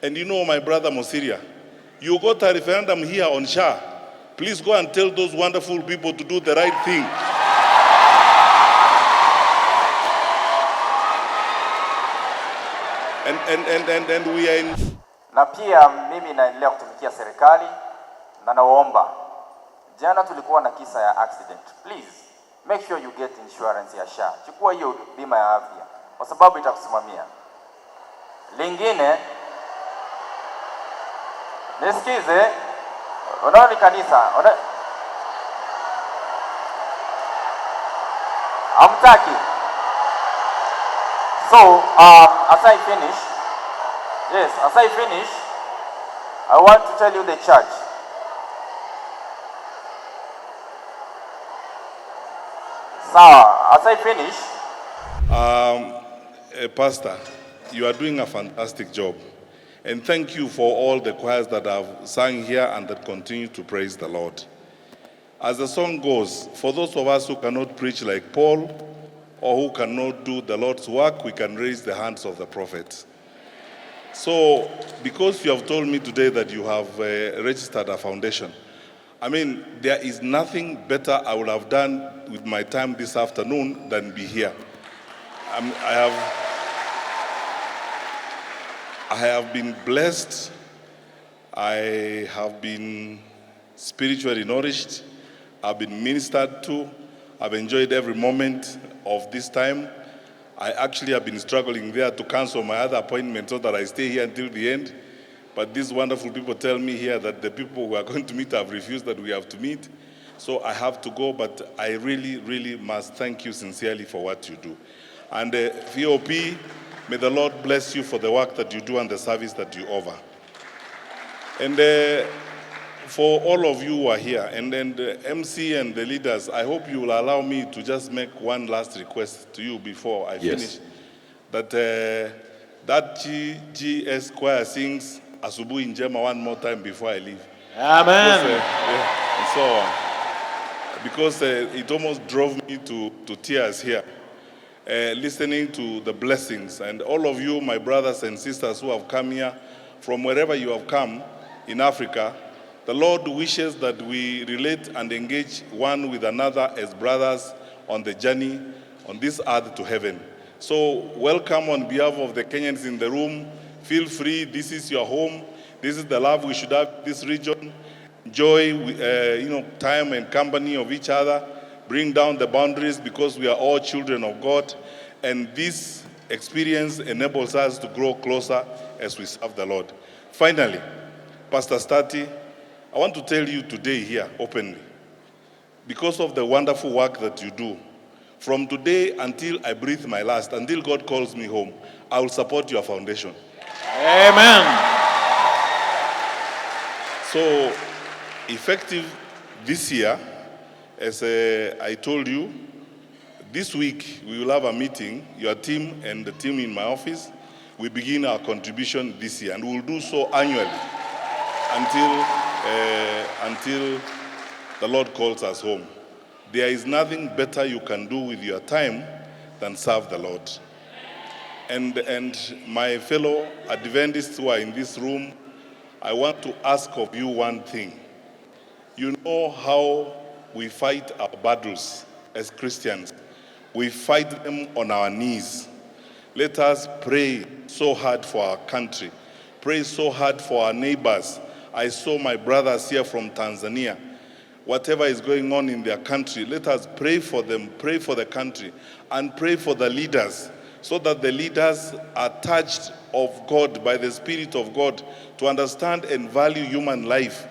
And you know, my brother MOSIRIA, you got a referendum here on SHA. Please go and tell those wonderful people to do the right thing. And we are in... Na pia mimi naendelea kutumikia serikali na naomba, jana tulikuwa na kisa ya accident. Please make sure you get insurance ya SHA. Chukua hiyo bima ya afya kwa sababu itakusimamia. Lingine, nisikize, unaona ni kanisa, hamtaki. So, as I finish, I want to tell you the church. So, as I finish, Pastor, you are doing a fantastic job. And thank you for all the choirs that have sung here and that continue to praise the Lord. As the song goes, for those of us who cannot preach like Paul, or who cannot do the Lord's work, we can raise the hands of the prophets. So, because you have told me today that you have registered a foundation, I mean, there is nothing better I would have done with my time this afternoon than be here. I have been blessed. I have been spiritually nourished. I've been ministered to. I've enjoyed every moment of this time. I actually have been struggling there to cancel my other appointment so that I stay here until the end. But these wonderful people tell me here that the people who are going to meet have refused that we have to meet. So I have to go, but I really, really must thank you sincerely for what you do. And VOP, may the Lord bless you for the work that you do and the service that you offer. And for all of you who are here, and then the MC and the leaders, I hope you will allow me to just make one last request to you before I finish. That that GS choir sings Asubuhi Njema one more time before I leave. Amen. Because it almost drove me to tears here, listening to the blessings. And all of you, my brothers and sisters who have come here, from wherever you have come in Africa, the Lord wishes that we relate and engage one with another as brothers on the journey on this earth to heaven. So welcome on behalf of the Kenyans in the room. Feel free, this is your home. This is the love we should have in this region. Enjoy time and company of each other. Bring down the boundaries because we are all children of God. And this experience enables us to grow closer as we serve the Lord. Finally, Pastor Stati, I want to tell you today here openly, because of the wonderful work that you do, from today until I breathe my last, until God calls me home, I will support your foundation. Amen. So, effective this year, as I told you, this week we will have a meeting, your team and the team in my office. We begin our contribution this year, and we will do so annually until the Lord calls us home. There is nothing better you can do with your time than serve the Lord. And my fellow Adventists who are in this room, I want to ask of you one thing. You know how we fight our battles as Christians. We fight them on our knees. Let us pray so hard for our country. Pray so hard for our neighbors. I saw my brothers here from Tanzania. Whatever is going on in their country, let us pray for them, pray for the country, and pray for the leaders, so that the leaders are touched of God by the Spirit of God to understand and value human life,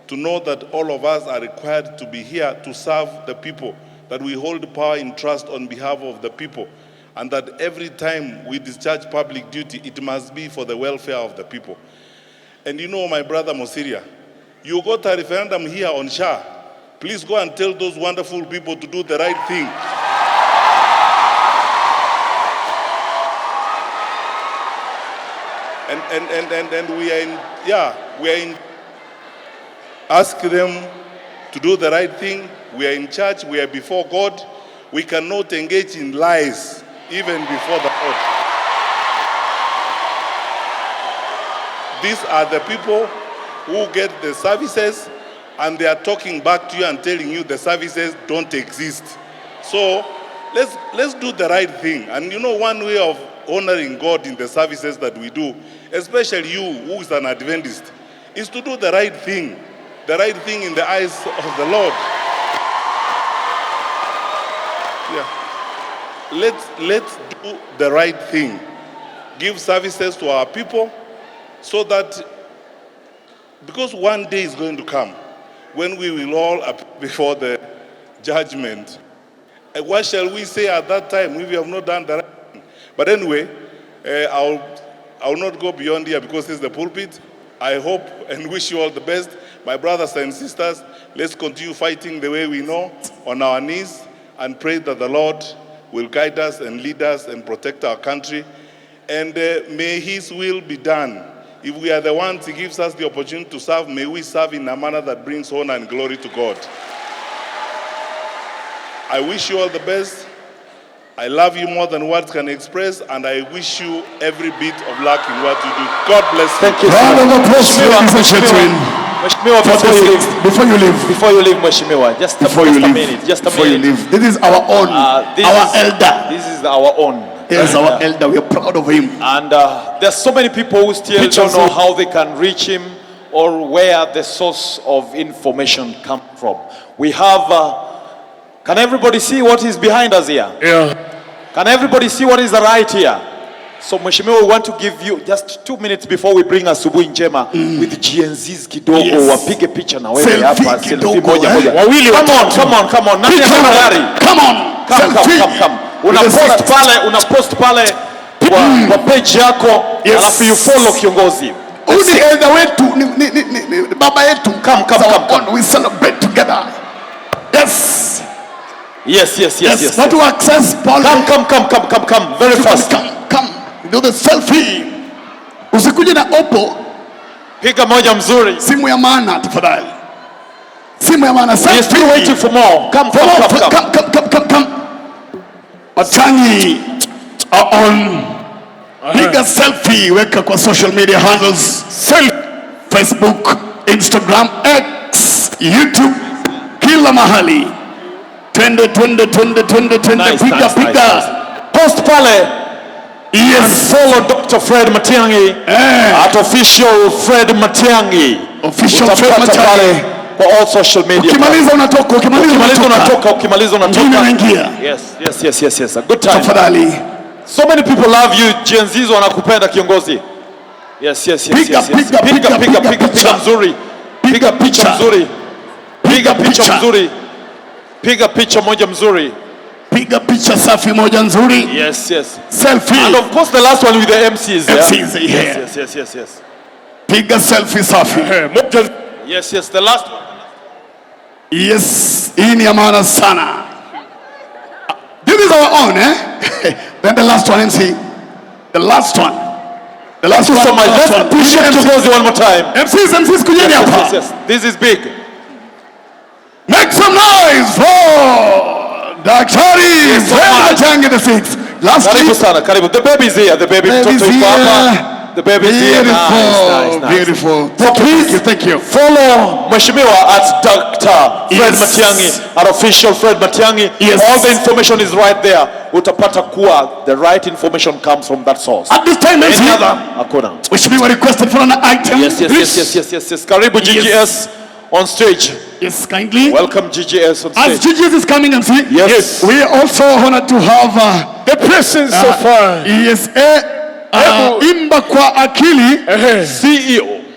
to know that all of us are required to be here to serve the people, that we hold power in trust on behalf of the people, and that every time we discharge public duty, it must be for the welfare of the people. And you know, my brother MOSIRIA, you got a referendum here on SHA. Please go and tell those wonderful people to do the right thing. And we are in, ask them to do the right thing. We are in church, we are before God. We cannot engage in lies even before the Lord. These are the people who get the services, and they are talking back to you and telling you the services don't exist. So let's do the right thing. And you know, one way of honoring God in the services that we do, especially you who is an Adventist, is to do the right thing in the eyes of the Lord. Yeah. Let's do the right thing. Give services to our people, so that, because one day is going to come when we will all appear before the judgment. And what shall we say at that time if we have not done the right thing? But anyway, I'll not go beyond here because it's the pulpit. I hope and wish you all the best. My brothers and sisters, let's continue fighting the way we know, on our knees, and pray that the Lord will guide us and lead us and protect our country. And may His will be done. If we are the ones He gives us the opportunity to serve, may we serve in a manner that brings honor and glory to God. I wish you all the best. I love you more than words can express, and I wish you every bit of luck in what you do. God bless you. Thank you. Round of applause, ladies and gentlemen. Mheshimiwa, Before you leave, Mheshimiwa, just a minute. Before you leave, this is our own, elder. This is our own. Yes, our elder. We are proud of him. And there's so many people who still don't know how they can reach him or where the source of information comes from. We have. Can everybody see what is behind us here? Yeah. Can everybody see what is right here? So Mheshimiwa, we want to give you just 2 minutes before we bring Asubuhi Njema with GNZs kidogo, Yes. wapige picha na wewe Selfie hapa, kidogo, selfie moja eh? moja. Wawili, Come on. Nani ako tayari? Come on. Come. Unapost pale kwa page yako, Yes. alafu you follow kiongozi. Huyu ni elder wetu, ni baba yetu. Come. We celebrate together. Yes. Yes. Not to access Paul. Come. Very fast. Come. Do the selfie. Usikuje na Oppo. Piga moja mzuri. Simu ya maana tafadhali. Simu ya maana. We're still waiting for more. Come. Come. Matiang'i are on. Piga selfie, weka kwa social media handles. Facebook, Instagram, X, YouTube, kila mahali. Twende. Nice. Piga. Post pale. Yes. And follow Dr. Fred Matiang'i at official Fred Matiang'i. Official Fred Utapata Matiang'i. pale kwa all social media. Ukimaliza unatoka. Ukimaliza unatoka. Unaingia. Yes. A good time. Tafadhali. So many people love you. Gen Zs wanakupenda kiongozi. Yes. Piga mzuri. Piga picha mzuri. Piga picha moja mzuri. Piga picha safi moja nzuri. Yes. Selfie. And of course the last one with the MCs. Yes. Piga selfie safi. Yes, the last one. Yes, hii ni ya maana sana. This is our own, Then the last one, MC. The last one. Let's appreciate Kiongozi one more time. MCs kujeni hapa. Yes. This is big. Make some noise for Daktari Matiang'i the Sixth. Karibu sana, karibu. The baby's here. The baby's here. The baby's here. Nice. Beautiful. So please, thank you. Follow Mheshimiwa at Dr. Fred Matiang'i, at official Fred Matiang'i. Yes. All the information is right there. Utapata kuwa the right information comes from that source. At this time, Any other? Hakuna. Mheshimiwa requested for an item. Yes. Karibu GGS on stage. Yes, kindly. Welcome GGS on stage. As GGS is coming and see. Yes. We are also honored to have the presence of Yes. Imba kwa akili CEO